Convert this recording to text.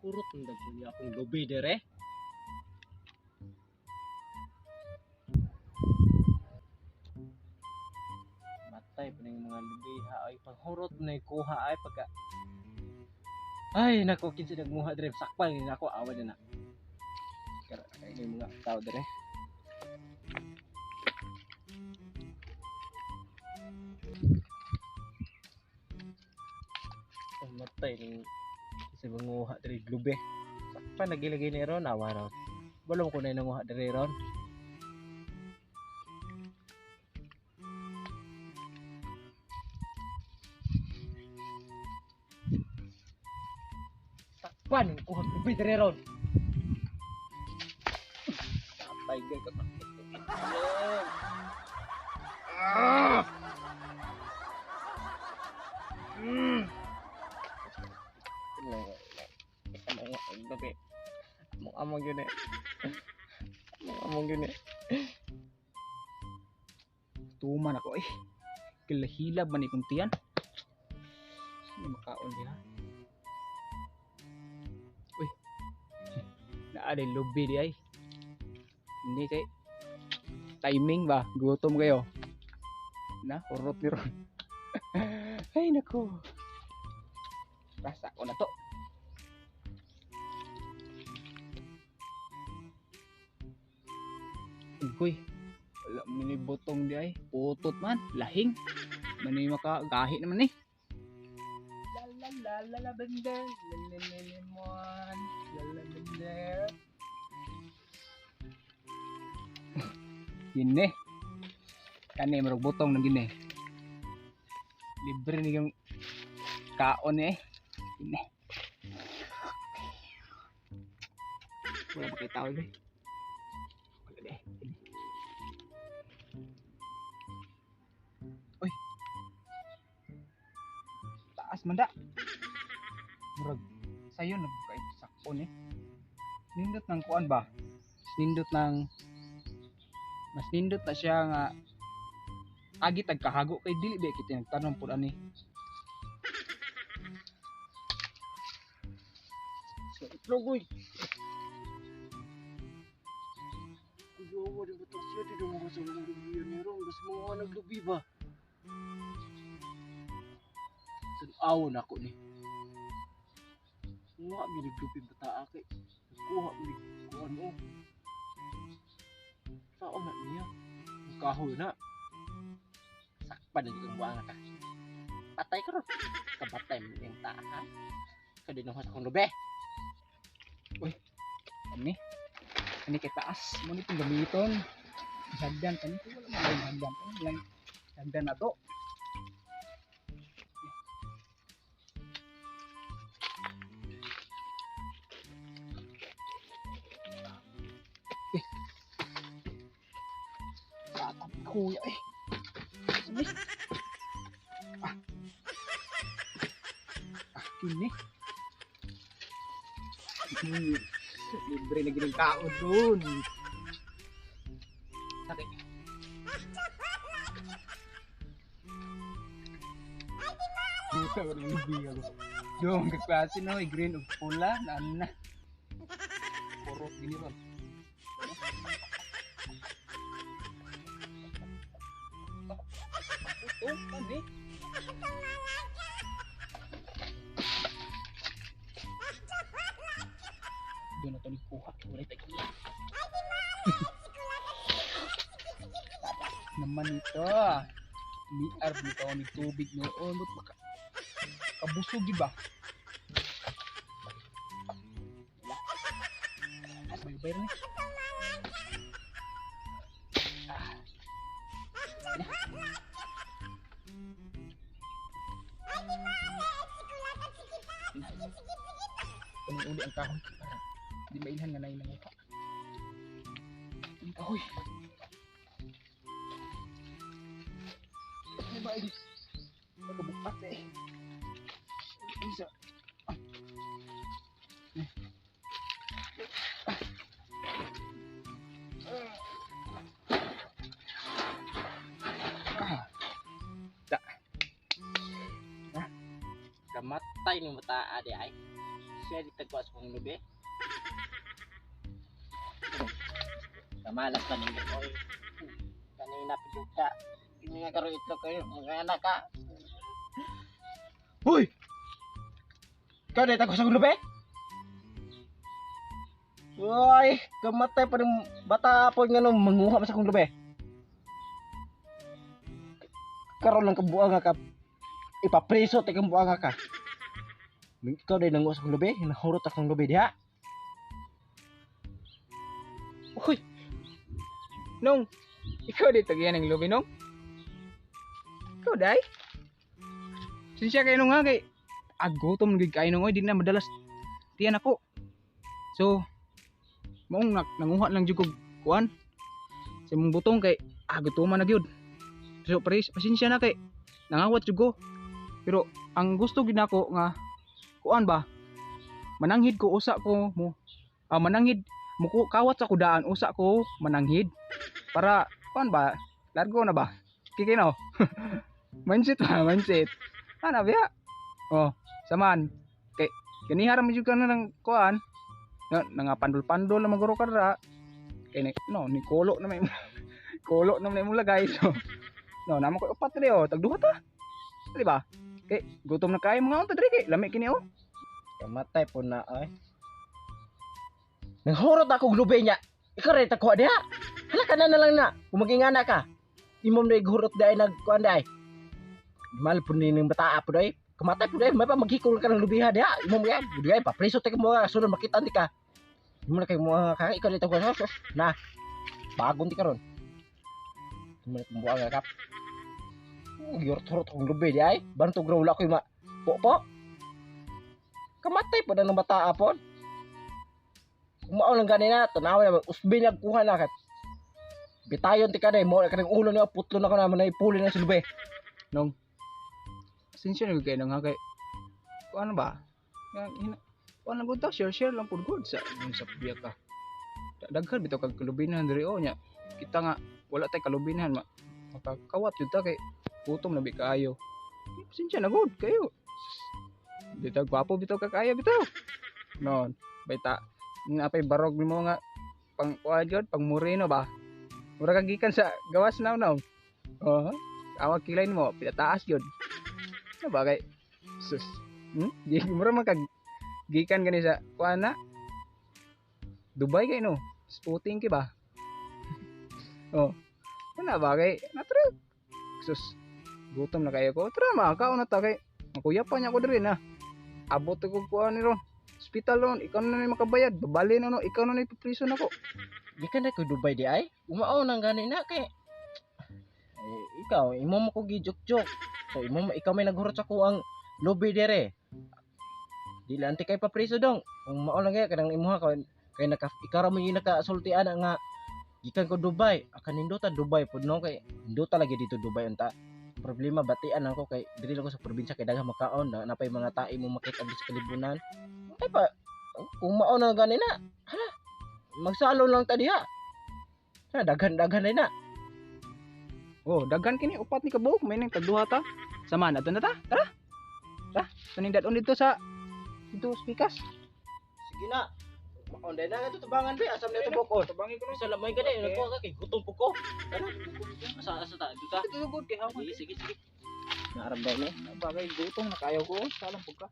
Kurot ng dagko niya akong lubi dire. Matay pa ng mga lubi ha ay panghurot na kuha ay pagka. Ay nako kinsa nagmuha dire sakpan ni nako awan na. Kaya ay mga tao dire. Matay ng kasi manguha diri glube. Sakpan nagilagay ni ron awa ron. Balong ko na nanguha diri ron. Sakpan kuha glube diri ron. Patay gay ka takot. Ah! Among yun eh. Among yun eh. Tuman ako eh. Kilahilab man ikong tiyan. Sino makaon diha? Uy. Naaday lubi di ay. Hindi kay timing ba? Gutom kayo. Na, urot ni ron. Ay nako. Rasa ko na to. Uy, wala mini botong di ay. Putot man, lahing. Mani makagahi naman eh. La la la bender, lemon, la bender. Gini. Kani marog botong nang gini. Libre ni yung kaon eh. Gini. Wala ba kayo tao deh. Wala deh. Uy. Taas manda. Murag sayo nagkay sakon eh. Nindot ng kuan ba? Nindot ng mas nindot na siya nga agi tagkahago kay dili ba kita nagtanong pud ani. So itlog Kuyo di betul siya di dong gusto ng lubi ni ron gus mga naglubi ba. Awon ako ni. Nga gini lubi bata kay kuha ni kuan o. Sao na niya? Kahoy na. Sakpan na yung buang ka. Patay ka ron. Kabatay mo yung tahan. Kadinuhas akong lubi. Uy. Ani kay taas mo ni gamiton. Hagdan kani wala man hagdan kani lang hagdan na to. Kuya eh. Ini. Libre na gining kao dun. Sakit. Buka ko ng lubi ako. Yung kaklase no, green ug pula, na. Kurot gini ron. Ito, pandi. Doon na ito nikuha. Ulit lagi. Naman ito. Liar dito ang tubig noon. Ba't kabusog ba? May bayar ni. Uli ang kahoy para di mailhan nga nain ng mukha. Ang kahoy. Ano ba ini? Nagbukas eh. Isa. Kamatay ni mata ade ay. kaya di tagwas kong lubi. Kamalas pa ninyo ko. Kanina pijuta. Hindi nga karo ito kayo. Mga anak ka. Hoy! Ikaw di tagwas kong lubi? Uy, kamatay pa ng bata po nga nung manguha sa kong lubi. Karon lang kabuang nga ka. Ipapreso te kang buang nga ka. Ikaw din nanguha sa kong lubi, nahurot akong lubi diha. Uy. Nong, ikaw dito giyan ng lubi nong. Ikaw dai. Sinsya kayo nung nga kay agutom gid kayo nung di na madalas tiyan ako. So, maong nanguha lang jud kog kuan. Sa mong butong kay gutuman na gyud. So, pasensya na kay nangawat jud ko. Pero ang gusto gid nako nga kuan ba? Mananghid ko usa ko mo. Mananghid mo ko kawat sa kudaan usa ko mananghid para kuan ba? Largo na ba? Kikino. Mindset ba, mindset. Ana biya. Oh, saman kay kaniharam jud ka na ng kuan. Nga pandol-pandol na maguro ka ra. Kay no, ni kolo na may kolo na may mo lagay so. No, namo ko upat diri oh, tagduha ta. Di ba? Kay gutom na kay mga unta diri kay lami kini oh. Kamatay po na ay. Nanghurot ako lubi niya. Ikaw rin takuha diha. Hala ka na lang na. Kumagingana ka. Imom na ighurot dahil nagkuhan dahil. Mal po nining bataa po dahil. Kamatay po dahil. May pa maghikol ka ng lubiha diha. Imom yan. Budaya pa. Preso tayo mga sunod makita di ka. Imom na kayo mga kaka. Ikaw rin takuha. Na. Bagong di ka ron. Imom na kumbuha nga kap. Gihurot-hurot akong lubi diha. Bantog raw wala ko yung po. Kamatay po na ng bataa po. Kumao lang ganina, tanaw na usbi na kuha na kat. Bitayon ti kada mo kanang ulo niya putlo na ko na man ipuli na silbi. Nong. Sinsya na kay nang kay ano ba? Kuan lang gud ta, share lang pud gud sa biya ka. Daghan bitaw kag kalubinahan diri o nya. Kita nga wala tay kalubinahan makakawat jud ta kay gutom na bi kaayo. Sinsya na gud kayo. Bitaw gwapo bitaw ka kaayo bitaw. Non, baita napay barog nimo nga pang kuan jud pang moreno ba. Mura kang gikan sa gawas now. Oh, awag kilay mo pinataas jud. Ano ba kay sus. Di mura man kag gikan gani sa kuan na Dubai kay no. Spooting ki ba? Oh. Ano ba kay natra. Sus. Gutom na kayo ko. Tara makaon na ta kay makuya pa niya ko diri na. Abot ko kuan ni ron. Hospital ron, ikaw na na makabayad. Babali na no, ikaw na na ipipriso na ko. Di ka na ko Dubai di ay. Umao nang gani na kay. Ikaw, imo mo ko gijuk-juk. So ikaw may naghurot sa ko ang lobby dire. Di lang kay papriso dong. Kung mao lang kay kadang imuha kay ikaw ra mo yung nakasultian nga gikan ko Dubai. Akan nindota Dubai pud no kay nindota lagi dito Dubai unta. Problema batian ako kay diri lang ko sa probinsya kay daghang makaon na napay mga tae mo makita sa kalibunan. Ay pa, kung mao na gani na, hala, magsalo lang ta diha. Ha, daghan-daghan na. Oh, daghan kini upat ni kabuok, may nang tagduha ta. Sama na to na ta. Tara. Ta, tanindat on dito sa spikas. Sige na. Maonday na nga tubangan be, asam na tubok on. Tabangi ko Sa lamay gani, nagko ka kay gutom po ko. Tara. Asa ta dito ta. Tugod kay hawa. Sige. Naramdam ni. Bagay gutom na kayo ko, salam pug ka.